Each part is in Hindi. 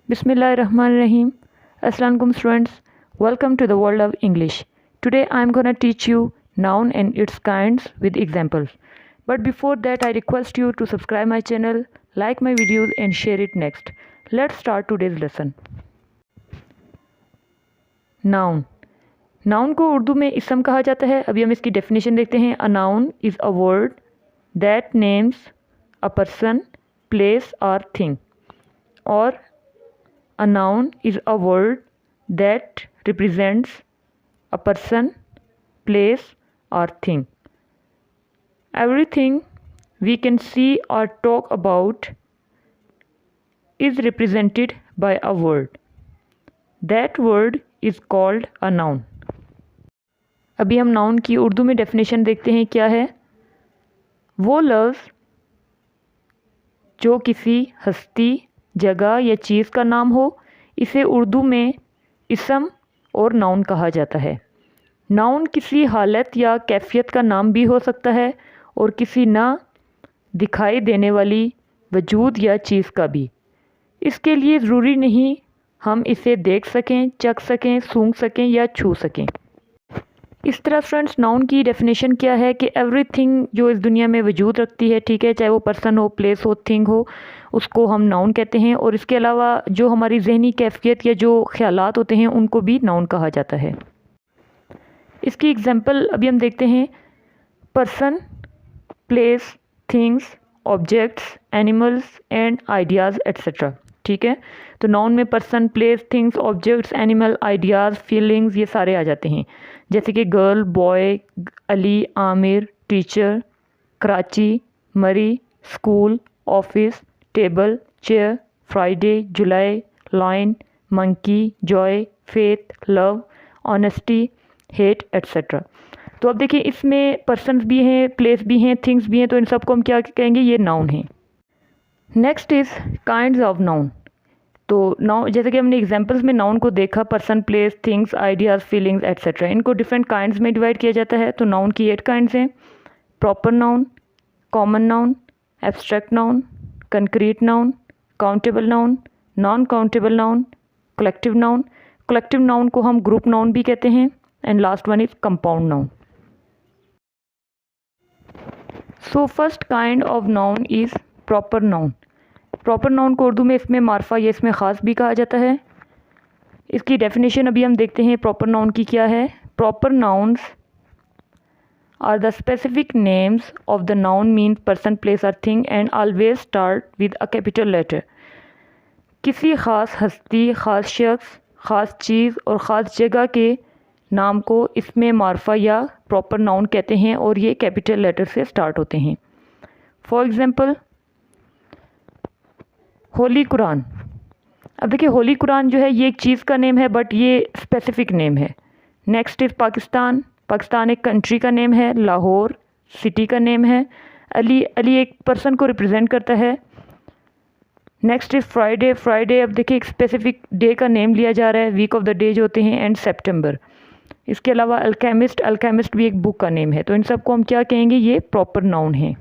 Bismillahirrahmanirrahim. Assalamualaikum students. Welcome to the world of English. Today I am going to teach you noun and its kinds with examples. But before that I request you to subscribe my channel, like my videos and share it next. Let's start today's lesson. Noun. Noun को उर्दू में इसम कहा जाता है. अभी हम इसकी डेफिनेशन देखते हैं. A noun is a word that names a person, place or thing. Or a noun is a word that represents a person, place or thing. Everything we can see or talk about is represented by a word. That word is called a noun. अभी हम नाउन की उर्दू में डेफिनेशन देखते हैं. क्या है? वो लफ्ज़ जो किसी हस्ती, जगह या चीज़ का नाम हो, इसे उर्दू में इसम और नाउन कहा जाता है. नाउन किसी हालत या कैफियत का नाम भी हो सकता है और किसी ना दिखाई देने वाली वजूद या चीज़ का भी. इसके लिए ज़रूरी नहीं हम इसे देख सकें, चख सकें, सूंघ सकें या छू सकें. इस तरह फ्रेंड्स नाउन की डेफिनेशन क्या है कि एवरीथिंग जो इस दुनिया में वजूद रखती है, ठीक है, चाहे वो पर्सन हो, प्लेस हो, थिंग हो, उसको हम नाउन कहते हैं. और इसके अलावा जो हमारी जहनी कैफियत या जो ख्यालात होते हैं उनको भी नाउन कहा जाता है. इसकी एग्जांपल अभी हम देखते हैं. Person, place, things, objects, animals and ideas etcetera. ठीक है, तो नाउन में person, place, things, objects, animal, ideas, feelings ये सारे आ जाते हैं. जैसे कि girl, boy, Ali, Aamir, teacher, Karachi, Murree, school, office, table, chair, Friday, July, line, monkey, joy, faith, love, honesty, hate etcetera. तो अब देखिए इसमें पर्सन्स भी हैं, प्लेस भी हैं, थिंग्स भी हैं, तो इन सबको हम क्या कहेंगे? ये नाउन हैं. Next is kinds of noun. तो नाउन जैसे कि हमने एग्जांपल्स में नाउन को देखा, person, place, things, ideas, feelings etcetera. इनको डिफरेंट काइंड्स में डिवाइड किया जाता है. तो नाउन की 8 काइंड्स हैं. Proper noun, common noun, abstract noun, concrete noun, countable noun, non countable noun, collective noun. Collective noun को हम ग्रुप नाउन भी कहते हैं. And last one is compound noun. So first kind of noun is proper noun. Proper noun को उर्दू में इसमें मार्फा या इसमें ख़ास भी कहा जाता है. इसकी डेफिनेशन अभी हम देखते हैं प्रॉपर नाउन की क्या है. Proper nouns are the specific names of the noun mean person, place और thing and always start with a capital letter. किसी ख़ास हस्ती, ख़ास शख्स, ख़ास चीज़ और ख़ास जगह के नाम को इसमें मार्फा या प्रॉपर नाउन कहते हैं और ये कैपिटल लेटर से स्टार्ट होते हैं. For example Holi Quran. अब देखिए होली कुरान जो है ये एक चीज़ का नेम है बट ये स्पेसिफिक नेम है. Next is Pakistan. पाकिस्तान एक कंट्री का नेम है. लाहौर सिटी का नेम है. अली, अली एक पर्सन को रिप्रेजेंट करता है. Next is Friday. फ्राइडे अब देखिए एक स्पेसिफिक डे का नेम लिया जा रहा है, वीक ऑफ द डे जो होते हैं. And September. इसके अलावा अल्केमिस्ट, अल्केमिस्ट भी एक बुक का नेम है. तो इन सबको हम क्या कहेंगे? ये प्रॉपर नाउन है.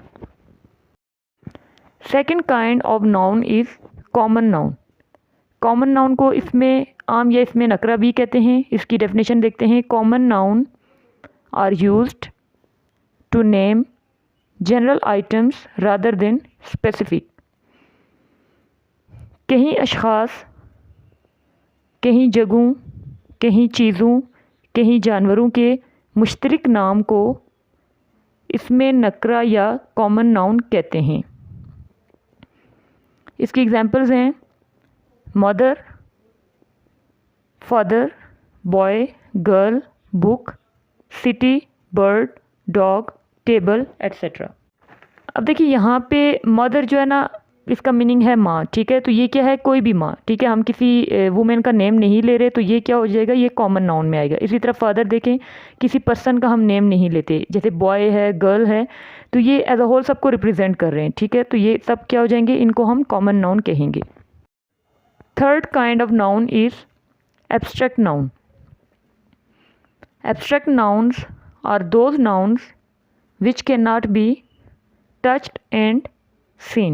Second kind of noun is common noun. Common noun को इसमें आम या इसमें नकरा भी कहते हैं. इसकी डेफिनेशन देखते हैं. Common noun are used to name general items rather than specific. कहीं अशख़ास, कहीं जगहों, कहीं चीज़ों, कहीं जानवरों के मुश्तरक नाम को इसमें नकरा या कॉमन नाउन कहते हैं. इसकी एग्जांपल्स हैं mother, father, boy, girl, book, city, bird, dog, table etcetera. अब देखिए यहाँ पे मदर जो है ना, इसका मीनिंग है माँ. ठीक है, तो ये क्या है? कोई भी माँ. ठीक है, हम किसी वुमेन का नेम नहीं ले रहे, तो ये क्या हो जाएगा? ये कॉमन नाउन में आएगा. इसी तरह फादर देखें, किसी पर्सन का हम नेम नहीं लेते. जैसे बॉय है, गर्ल है, तो ये एज अ होल सबको रिप्रेजेंट कर रहे हैं. ठीक है, तो ये सब क्या हो जाएंगे? इनको हम कॉमन नाउन कहेंगे. Third kind of noun is abstract noun. Abstract nouns are those nouns which can not be touched and seen.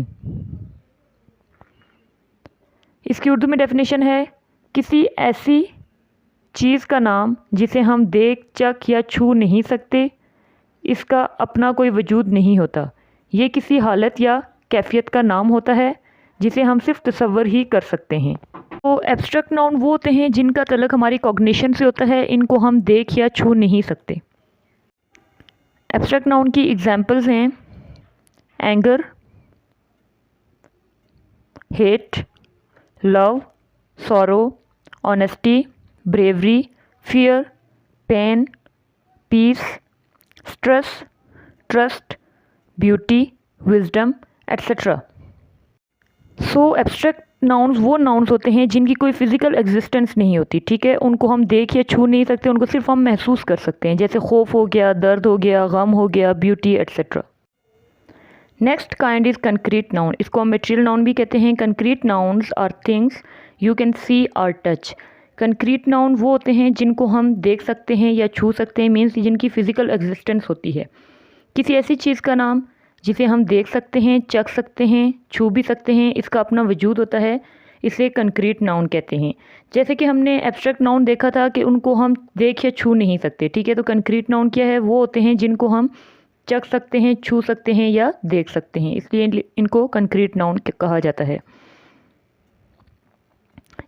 इसकी उर्दू में डेफिनेशन है किसी ऐसी चीज़ का नाम जिसे हम देख, चख या छू नहीं सकते, इसका अपना कोई वजूद नहीं होता। ये किसी हालत या कैफियत का नाम होता है जिसे हम सिर्फ तसव्वुर ही कर सकते हैं। तो एब्स्ट्रैक्ट नाउन वो होते हैं जिनका तल्लुक़ हमारी कॉग्निशन से होता है, इनको हम देख या छू नहीं सकते। एब्स्ट्रैक्ट नाउन की एग्जांपल्स हैं anger, hate, love, sorrow, honesty, bravery, fear, pain, peace, stress, trust, beauty, wisdom etcetera. So abstract nouns वो नाउन्स होते हैं जिनकी कोई फिज़िकल एग्जिस्टेंस नहीं होती, ठीक है। उनको हम देख या छू नहीं सकते, उनको सिर्फ हम महसूस कर सकते हैं, जैसे खौफ हो गया, दर्द हो गया, गम हो गया, beauty etcetera. Next kind is concrete noun. इसको हम मटेरियल नाउन भी कहते हैं। Concrete nouns are things you can see और टच। कंक्रीट नाउन वो होते हैं जिनको हम देख सकते हैं या छू सकते हैं, मीन्स जिनकी फ़िज़िकल एग्जिस्टेंस होती है। किसी ऐसी चीज़ का नाम जिसे हम देख सकते हैं, चख सकते हैं, छू भी सकते हैं, इसका अपना वजूद होता है, इसे कंक्रीट नाउन कहते हैं। जैसे कि हमने एब्स्ट्रैक्ट नाउन देखा था कि उनको हम देख या छू नहीं सकते, ठीक है। तो कंक्रीट नाउन क्या है, वो होते हैं जिनको हम चख सकते हैं, छू सकते हैं या देख सकते हैं, इसलिए इनको कंक्रीट नाउन कहा जाता है।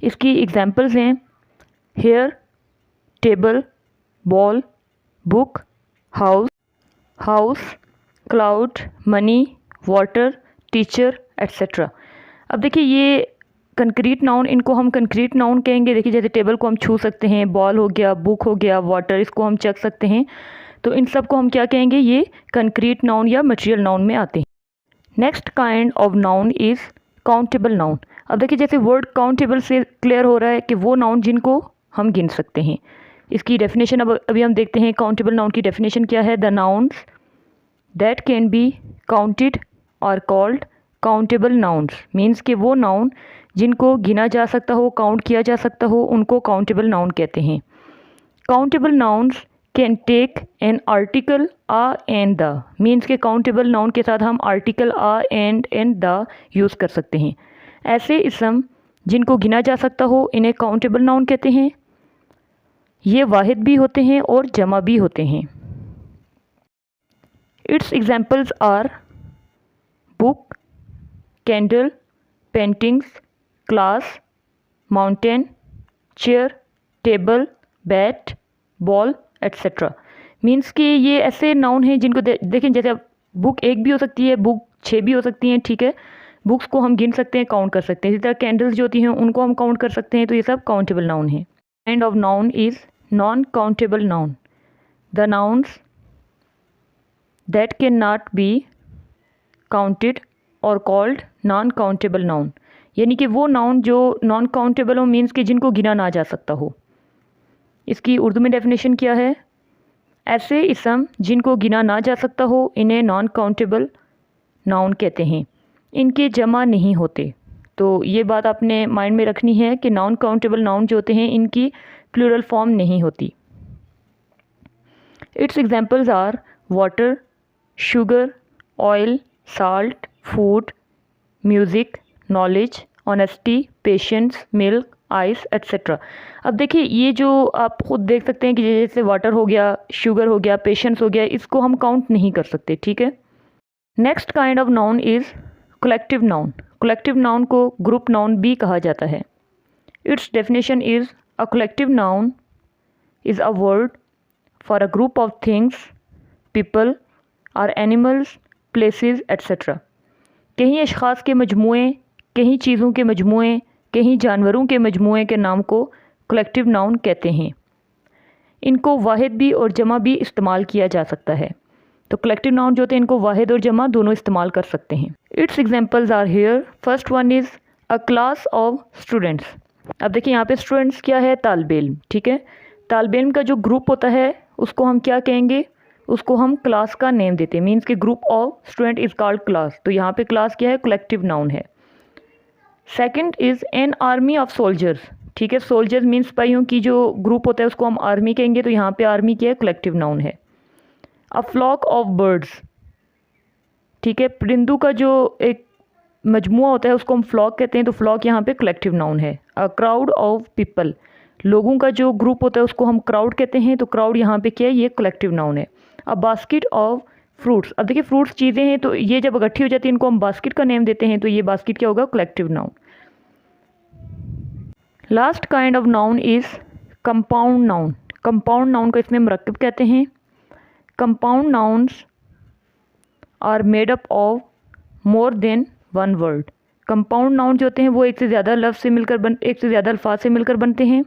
इसकी एग्जांपल्स हैं hair, table, ball, book, house, cloud, money, water, teacher etcetera. अब देखिए ये कंक्रीट नाउन, इनको हम कंक्रीट नाउन कहेंगे। देखिए जैसे टेबल को हम छू सकते हैं, बॉल हो गया, बुक हो गया, वाटर इसको हम चख सकते हैं, तो इन सब को हम क्या कहेंगे, ये कंक्रीट नाउन या मटेरियल नाउन में आते हैं। Next kind of noun is countable noun. अब देखिए जैसे वर्ड काउंटेबल से क्लियर हो रहा है कि वो नाउन जिनको हम गिन सकते हैं। इसकी डेफिनेशन अभी हम देखते हैं। काउंटेबल नाउन की डेफिनेशन क्या है, the nouns that can be counted और कॉल्ड काउंटेबल नाउन्स। मीन्स कि वो नाउन जिनको गिना जा सकता हो, काउंट किया जा सकता हो, उनको काउंटेबल नाउन कहते हैं। Countable nouns can take an article a and the. Means के काउंटेबल नाउन के साथ हम article a and the use कर सकते हैं। ऐसे इसम जिनको गिना जा सकता हो इन्हें काउंटेबल नाउन कहते हैं। ये वाहिद भी होते हैं और जमा भी होते हैं। Its examples are book, candle, paintings, class, mountain, chair, table, bat, ball etcetera. Means कि ये ऐसे नाउन हैं जिनको देखें, जैसे अब बुक एक भी हो सकती है, बुक 6 भी हो सकती हैं, ठीक है। बुक्स को हम गिन सकते हैं, काउंट कर सकते हैं। इसी तरह कैंडल्स जो होती हैं उनको हम काउंट कर सकते हैं, तो ये सब काउंटेबल नाउन है। Kind of noun is non countable noun. The nouns that can not be counted और कॉल्ड नॉन काउंटेबल नाउन। यानी कि वो नाउन जो नॉन काउंटेबल हो, मीन्स कि जिनको गिना ना जा सकता हो। इसकी उर्दू में डेफिनेशन क्या है, ऐसे इसम जिनको गिना ना जा सकता हो इन्हें नॉन काउंटेबल नाउन कहते हैं। इनके जमा नहीं होते। तो ये बात आपने माइंड में रखनी है कि नॉन काउंटेबल नाउन जो होते हैं इनकी प्लूरल फॉर्म नहीं होती। Its examples are water, sugar, oil, salt, food, music, knowledge, honesty, patience, milk, ice etcetera. अब देखिए ये जो आप खुद देख सकते हैं कि जैसे वाटर हो गया, शुगर हो गया, पेशेंस हो गया, इसको हम काउंट नहीं कर सकते, ठीक है। Next kind of noun is collective noun. Collective noun को ग्रुप नाउन भी कहा जाता है। It's definition is a collective noun is a word for a group of things, people और एनिमल्स, प्लेसेस एट्सेट्रा। कहीं अशख़ास के मजमूए, कहीं चीज़ों के मजमूए, कहीं जानवरों के मजमूए के नाम को कलेक्टिव नाउन कहते हैं। इनको वाहिद भी और जमा भी इस्तेमाल किया जा सकता है। तो कलेक्टिव नाउन जो होते हैं इनको वाहिद और जमा दोनों इस्तेमाल कर सकते हैं। Its examples are here. First one is a class of students. अब देखिए यहाँ पे स्टूडेंट्स क्या है, तालिबे इल्म, ठीक है। तालिबे इल्म का जो ग्रुप होता है उसको हम क्या कहेंगे, उसको हम क्लास का नेम देते हैं। मीन्स कि group of student is called class. तो यहाँ पे क्लास क्या है, कलेक्टिव नाउन है। Second is an army of soldiers, ठीक है। सोल्जर्स मीन्स सिपाहियों की जो ग्रुप होता है उसको हम आर्मी कहेंगे, तो यहाँ पे आर्मी क्या है, कलेक्टिव नाउन है। अ फ्लॉक ऑफ बर्ड्स, ठीक है। परिंदों का जो एक मजमुआ होता है उसको हम फ्लॉक कहते हैं, तो फ्लॉक यहाँ पे कलेक्टिव नाउन है। अ क्राउड ऑफ पीपल, लोगों का जो ग्रुप होता है उसको हम क्राउड कहते हैं, तो क्राउड यहाँ पे क्या है, ये कलेक्टिव नाउन है। अ बास्केट ऑफ फ्रूट्स, अब देखिए फ्रूट्स चीज़ें हैं तो ये जब इकट्ठी हो जाती है इनको हम बास्केट का नेम देते हैं, तो ये बास्केट क्या होगा, collective noun. Last kind of noun is compound noun. Compound noun को इसमें मरक्कब कहते हैं। Compound nouns are made up of more than one word. Compound noun जो होते हैं वो एक से ज़्यादा अल्फाज से मिलकर बनते हैं।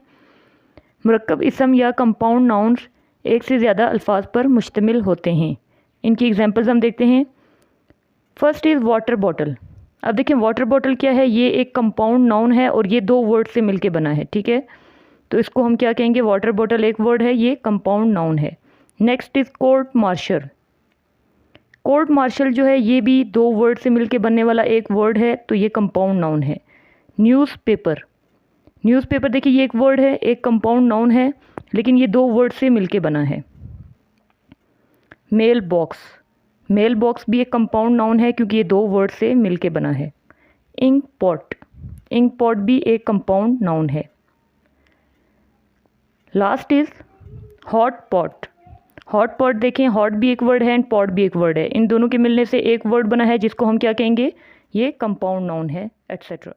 मरक्कब इसम या कंपाउंड नाउन्स एक से ज़्यादा अल्फाज पर मुश्तमिल होते हैं। इनकी एग्जांपल्स हम देखते हैं। First is water bottle. अब देखिए वाटर बॉटल क्या है, ये एक कंपाउंड नाउन है और ये दो वर्ड से मिलके बना है, ठीक है, तो इसको हम क्या कहेंगे, वाटर बॉटल एक वर्ड है, ये कंपाउंड नाउन है। Next is court martial. Court martial जो है ये भी दो वर्ड से मिलके बनने वाला एक वर्ड है, तो ये कंपाउंड नाउन है। न्यूज़पेपर, न्यूज़पेपर देखिए ये एक वर्ड है, एक कंपाउंड नाउन है, लेकिन ये दो वर्ड से मिलके बना है। मेल बॉक्स, मेल बॉक्स भी एक कंपाउंड नाउन है क्योंकि ये दो वर्ड से मिलके बना है। इंक पॉट, इंक पॉट भी एक कंपाउंड नाउन है। Last is hot pot. Hot pot देखें, हॉट भी एक वर्ड है एंड पॉट भी एक वर्ड है, इन दोनों के मिलने से एक वर्ड बना है जिसको हम क्या कहेंगे, ये कंपाउंड नाउन है, एट्सेट्रा।